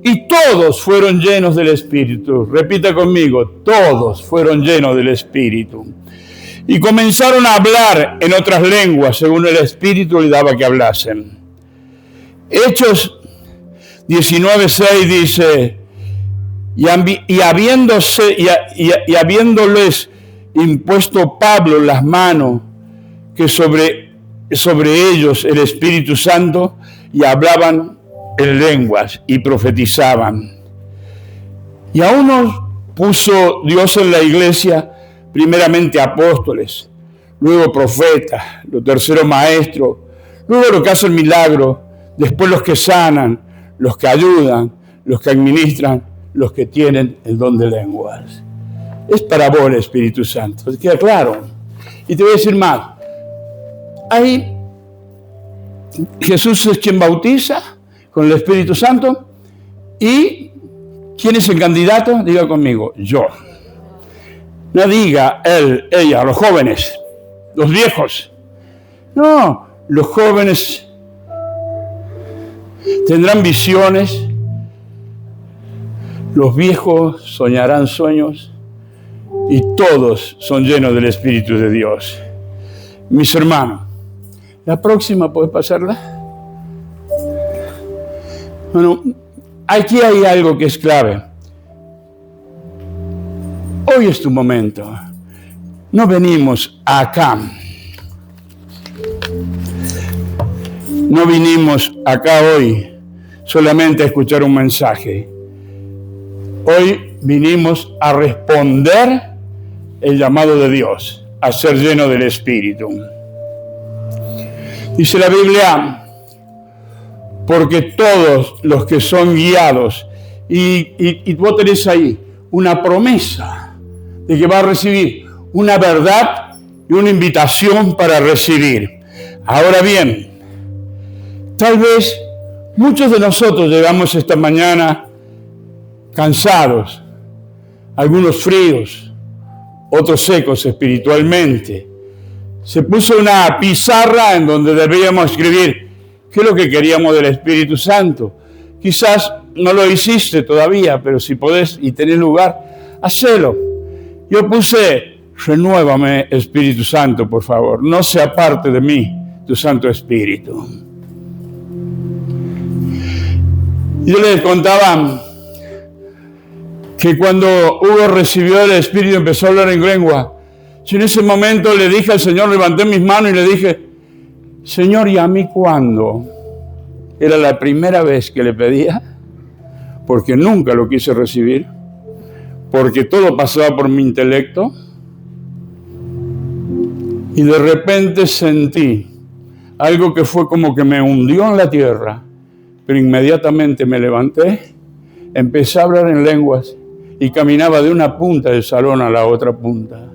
y todos fueron llenos del Espíritu. Repita conmigo, todos fueron llenos del Espíritu. Y comenzaron a hablar en otras lenguas, según el Espíritu les daba que hablasen. Hechos 19:6 dice, y habiéndoles impuesto Pablo las manos, que sobre ellos el Espíritu Santo, y hablaban en lenguas y profetizaban. Y a unos puso Dios en la iglesia primeramente apóstoles, luego profetas, los terceros maestros, luego los que hacen milagros, después los que sanan, los que ayudan, los que administran, los que tienen el don de lenguas. Es para vos el Espíritu Santo, ¿te queda claro? Y te voy a decir más. Ahí Jesús es quien bautiza con el Espíritu Santo. ¿Y quién es el candidato? Diga conmigo, yo. No diga él, ella, los jóvenes, los viejos. No, los jóvenes tendrán visiones, los viejos soñarán sueños y todos son llenos del Espíritu de Dios. Mis hermanos, ¿la próxima puedes pasarla? Bueno, aquí hay algo que es clave. Hoy es tu momento. No venimos acá. No vinimos acá hoy solamente a escuchar un mensaje. Hoy vinimos a responder el llamado de Dios, a ser lleno del Espíritu. Dice la Biblia, porque todos los que son guiados, y vos tenés ahí una promesa de que va a recibir una verdad y una invitación para recibir. Ahora bien, tal vez muchos de nosotros llegamos esta mañana cansados, algunos fríos, otros secos espiritualmente. Se puso una pizarra en donde debíamos escribir qué es lo que queríamos del Espíritu Santo. Quizás no lo hiciste todavía, pero si podés y tenés lugar, hacelo. Yo puse, renuévame Espíritu Santo, por favor. No se aparte de mí tu Santo Espíritu. Yo les contaba que cuando Hugo recibió el Espíritu empezó a hablar en lengua. Yo en ese momento le dije al Señor, levanté mis manos y le dije, Señor, ¿y a mí cuándo? Era la primera vez que le pedía, porque nunca lo quise recibir, porque todo pasaba por mi intelecto. Y de repente sentí algo que fue como que me hundió en la tierra, pero inmediatamente me levanté, empecé a hablar en lenguas y caminaba de una punta del salón a la otra punta.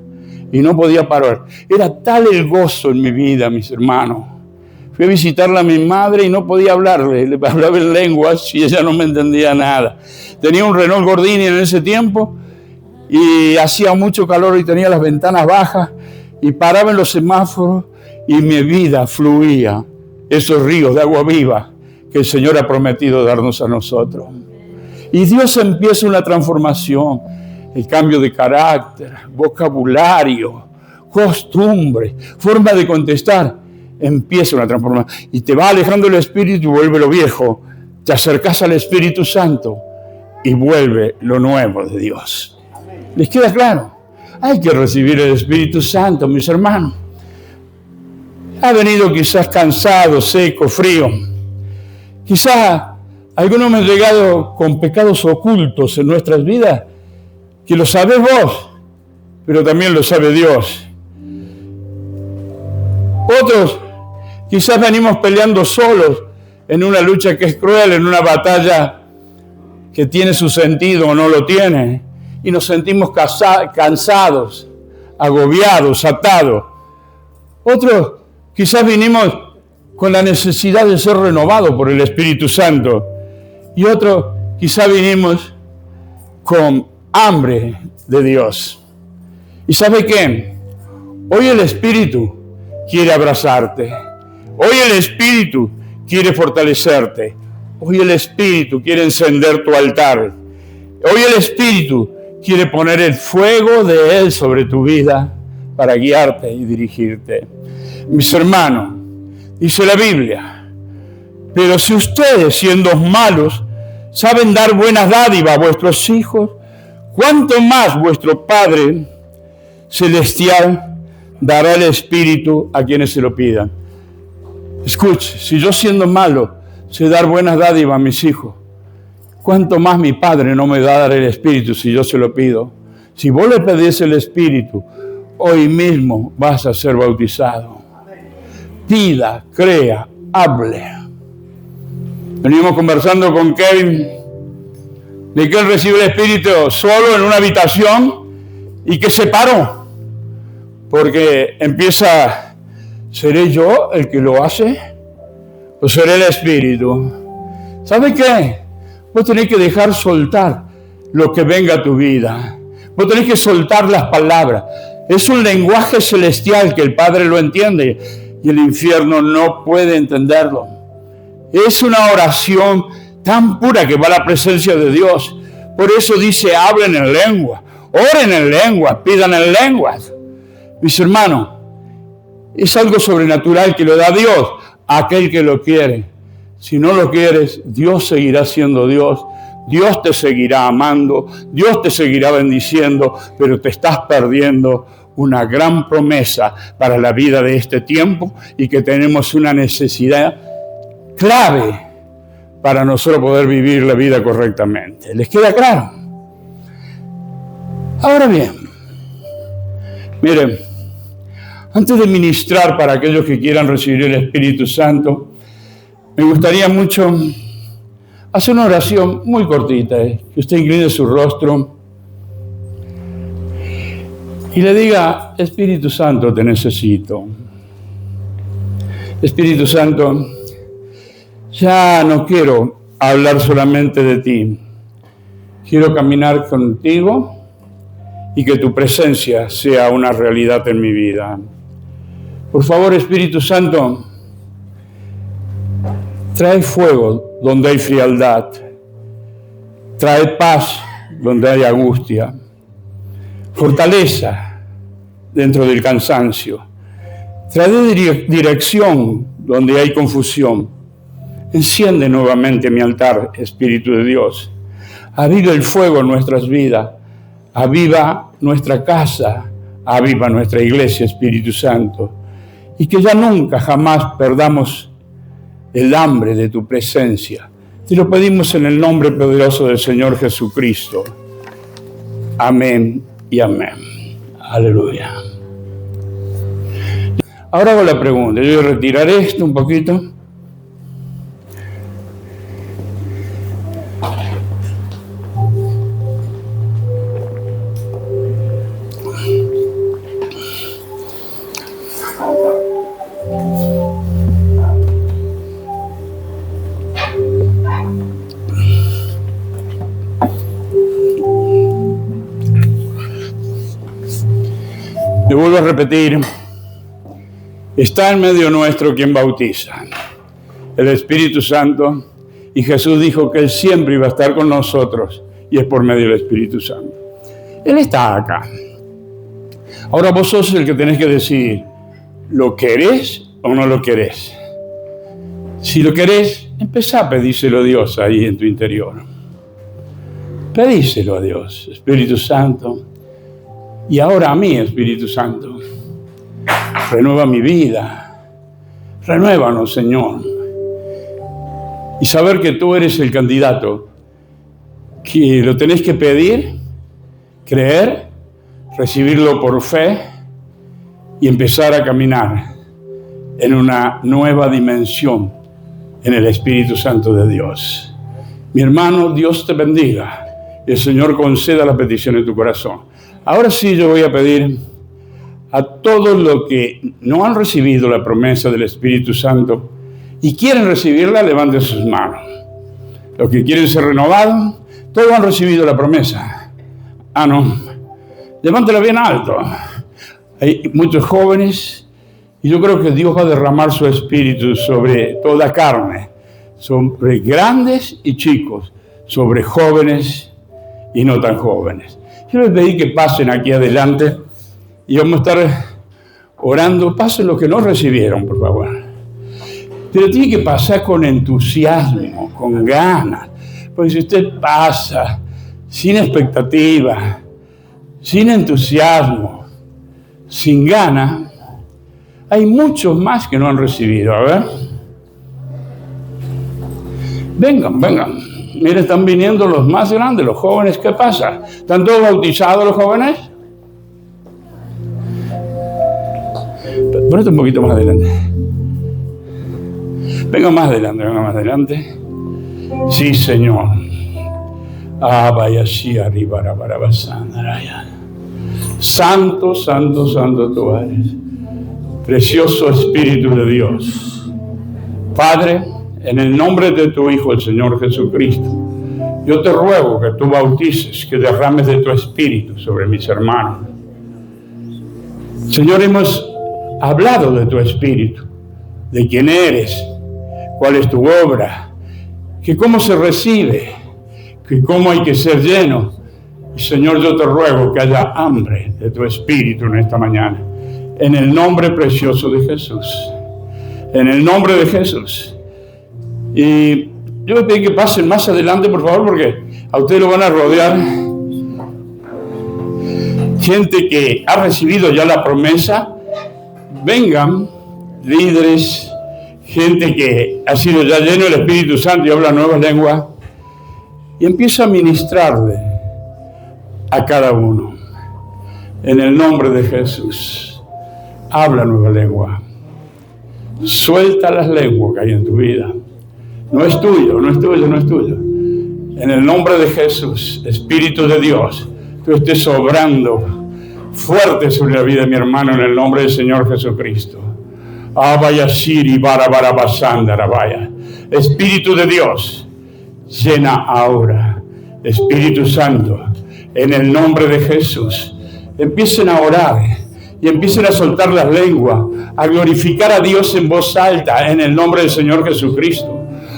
Y no podía parar. Era tal el gozo en mi vida, mis hermanos. Fui a visitarla a mi madre y no podía hablarle. Le hablaba en lenguas y ella no me entendía nada. Tenía un Renault Gordini en ese tiempo y hacía mucho calor y tenía las ventanas bajas y paraba en los semáforos y mi vida fluía. Esos ríos de agua viva que el Señor ha prometido darnos a nosotros. Y Dios empieza una transformación. El cambio de carácter, vocabulario, costumbre, forma de contestar, empieza una transformación. Y te va alejando el Espíritu y vuelve lo viejo. Te acercas al Espíritu Santo y vuelve lo nuevo de Dios. ¿Les queda claro? Hay que recibir el Espíritu Santo, mis hermanos. Ha venido quizás cansado, seco, frío. Quizás algunos me han llegado con pecados ocultos en nuestras vidas, que lo sabés vos, pero también lo sabe Dios. Otros quizás venimos peleando solos en una lucha que es cruel, en una batalla que tiene su sentido o no lo tiene, y nos sentimos cansados, agobiados, atados. Otros quizás vinimos con la necesidad de ser renovados por el Espíritu Santo, y otros quizás vinimos con hambre de Dios. ¿Y sabe qué? Hoy el Espíritu quiere abrazarte. Hoy el Espíritu quiere fortalecerte. Hoy el Espíritu quiere encender tu altar. Hoy el Espíritu quiere poner el fuego de Él sobre tu vida para guiarte y dirigirte. Mis hermanos, dice la Biblia, pero si ustedes, siendo malos, saben dar buenas dádivas a vuestros hijos, ¿cuánto más vuestro Padre Celestial dará el Espíritu a quienes se lo pidan? Escuche, si yo siendo malo sé dar buenas dádivas a mis hijos, ¿cuánto más mi Padre no me va a dar el Espíritu si yo se lo pido? Si vos le pedís el Espíritu, hoy mismo vas a ser bautizado. Pida, crea, hable. Venimos conversando con Kevin de que él recibe el Espíritu solo en una habitación y que se paró. Porque empieza, ¿seré yo el que lo hace? ¿O seré el Espíritu? ¿Sabe qué? Vos tenés que dejar soltar lo que venga a tu vida. Vos tenés que soltar las palabras. Es un lenguaje celestial que el Padre lo entiende y el infierno no puede entenderlo. Es una oración tan pura que va a la presencia de Dios. Por eso dice, hablen en lengua, oren en lengua, pidan en lenguas. Mis hermanos, es algo sobrenatural que lo da Dios a aquel que lo quiere. Si no lo quieres, Dios seguirá siendo Dios. Dios te seguirá amando, Dios te seguirá bendiciendo, pero te estás perdiendo una gran promesa para la vida de este tiempo y que tenemos una necesidad clave para nosotros poder vivir la vida correctamente. ¿Les queda claro? Ahora bien, miren, antes de ministrar para aquellos que quieran recibir el Espíritu Santo, me gustaría mucho hacer una oración muy cortita, que usted incline su rostro y le diga, Espíritu Santo, te necesito. Espíritu Santo, ya no quiero hablar solamente de ti. Quiero caminar contigo y que tu presencia sea una realidad en mi vida. Por favor, Espíritu Santo, trae fuego donde hay frialdad. Trae paz donde hay angustia. Fortaleza dentro del cansancio. Trae dirección donde hay confusión. Enciende nuevamente mi altar, Espíritu de Dios. Aviva el fuego en nuestras vidas. Aviva nuestra casa. Aviva nuestra iglesia, Espíritu Santo. Y que ya nunca, jamás perdamos el hambre de tu presencia. Te lo pedimos en el nombre poderoso del Señor Jesucristo. Amén y amén. Aleluya. Ahora hago la pregunta. Yo voy a retirar esto un poquito. Le vuelvo a repetir, está en medio nuestro quien bautiza, el Espíritu Santo, y Jesús dijo que Él siempre iba a estar con nosotros, y es por medio del Espíritu Santo. Él está acá. Ahora vos sos el que tenés que decir, ¿lo querés o no lo querés? Si lo querés, empezá a pedírselo a Dios ahí en tu interior. Pedíselo a Dios, Espíritu Santo. Y ahora a mí, Espíritu Santo, renueva mi vida, renuévanos, Señor. Y saber que tú eres el candidato, que lo tenés que pedir, creer, recibirlo por fe y empezar a caminar en una nueva dimensión en el Espíritu Santo de Dios. Mi hermano, Dios te bendiga y el Señor conceda la petición de tu corazón. Ahora sí yo voy a pedir a todos los que no han recibido la promesa del Espíritu Santo y quieren recibirla, levanten sus manos. Los que quieren ser renovados, todos han recibido la promesa. Ah, no. Levántela bien alto. Hay muchos jóvenes y yo creo que Dios va a derramar su Espíritu sobre toda carne, sobre grandes y chicos, sobre jóvenes y no tan jóvenes. Yo les pedí que pasen aquí adelante y vamos a estar orando. Pasen los que no recibieron, por favor. Pero tiene que pasar con entusiasmo, con ganas. Porque si usted pasa sin expectativa, sin entusiasmo, sin ganas, hay muchos más que no han recibido. A ver. Vengan, vengan. Mira, están viniendo los más grandes, los jóvenes. ¿Qué pasa? ¿Están todos bautizados los jóvenes? Ponete un poquito más adelante. Venga más adelante, venga más adelante. Sí, Señor. Vaya así arriba, Santo, santo, santo tú eres. Precioso Espíritu de Dios. Padre, en el nombre de tu Hijo, el Señor Jesucristo, yo te ruego que tú bautices, que derrames de tu Espíritu sobre mis hermanos. Señor, hemos hablado de tu Espíritu, de quién eres, cuál es tu obra, que cómo se recibe, que cómo hay que ser lleno. Y Señor, yo te ruego que haya hambre de tu Espíritu en esta mañana, en el nombre precioso de Jesús, en el nombre de Jesús. Y yo les pido que pasen más adelante, por favor, porque a ustedes lo van a rodear gente que ha recibido ya la promesa. Vengan líderes, gente que ha sido ya lleno del Espíritu Santo y habla nuevas lenguas, y empieza a ministrarle a cada uno. En el nombre de Jesús, habla nueva lengua. Suelta las lenguas que hay en tu vida. No es tuyo, no es tuyo, no es tuyo. En el nombre de Jesús, Espíritu de Dios, tú estés obrando fuerte sobre la vida de mi hermano en el nombre del Señor Jesucristo. Vaya Siri, vaya. Espíritu de Dios, llena ahora. Espíritu Santo, en el nombre de Jesús, empiecen a orar y empiecen a soltar las lenguas, a glorificar a Dios en voz alta en el nombre del Señor Jesucristo.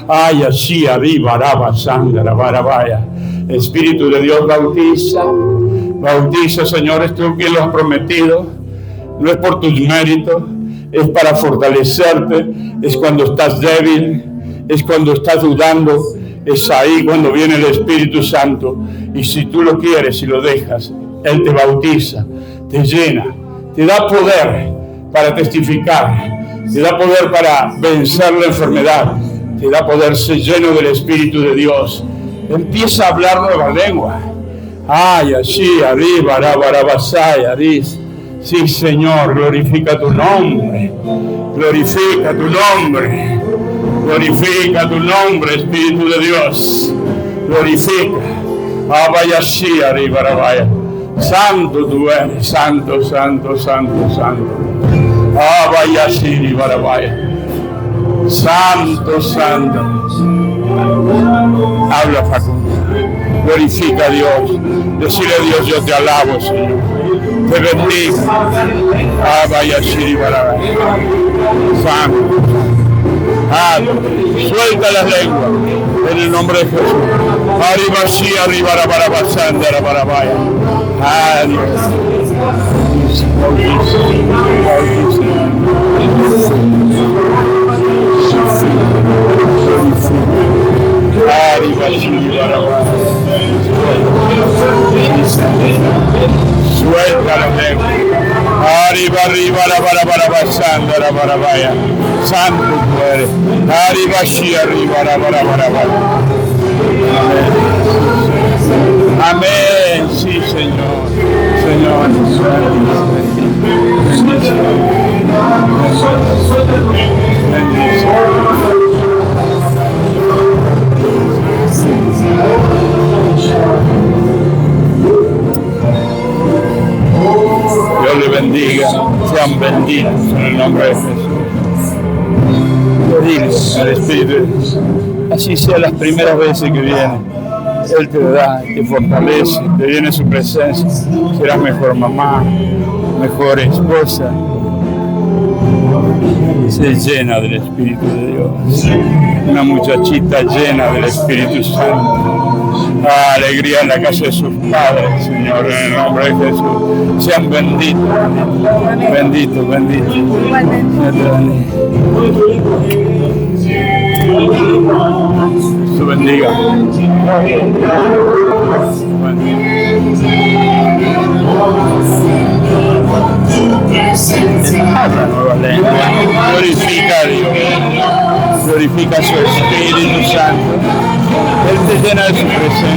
Ay, así, vaya. Espíritu de Dios, bautiza. Bautiza, Señor, es tú quien lo has prometido. No es por tus méritos, es para fortalecerte. Es cuando estás débil, es cuando estás dudando. Es ahí cuando viene el Espíritu Santo. Y si tú lo quieres y lo dejas, Él te bautiza, te llena, te da poder para testificar, te da poder para vencer la enfermedad, te da poder ser lleno del Espíritu de Dios. Empieza a hablar nueva lengua. Ay, así, arriba, sí, Señor, glorifica tu nombre. Glorifica tu nombre. Glorifica tu nombre, Espíritu de Dios. Glorifica. Vaya así, arriba, vaya. Santo tú eres, santo, santo, santo, santo. Vaya así, vaya. Santo, santo. Habla, Facundo. Glorifica a Dios. Decirle a Dios, yo te alabo, Señor. Te bendigo. Vaya Shiri Barabaya. Santo. Suelta las lenguas en el nombre de Jesús. Arriba, sí, arriba, Barabasanda, Barabaya. Adiós. Suelta la lengua. Arriba, para vaya. Santo tú eres. Arriba, sí, arriba, para. Amén. Sí, Señor. Señor. Dios le bendiga, sean benditos en el nombre de Jesús. Diles al Espíritu, así sea las primeras veces que viene, Él te da, te fortalece, te viene su presencia, serás mejor mamá, mejor esposa. Se llena del Espíritu de Dios, una muchachita llena del Espíritu Santo. Alegría en la casa de sus padres, Señor, en el nombre de Jesús. Sean benditos, benditos. Dios bendiga. Glorifica a Dios. glorifica su Espíritu Santo. Él te llena de su presencia.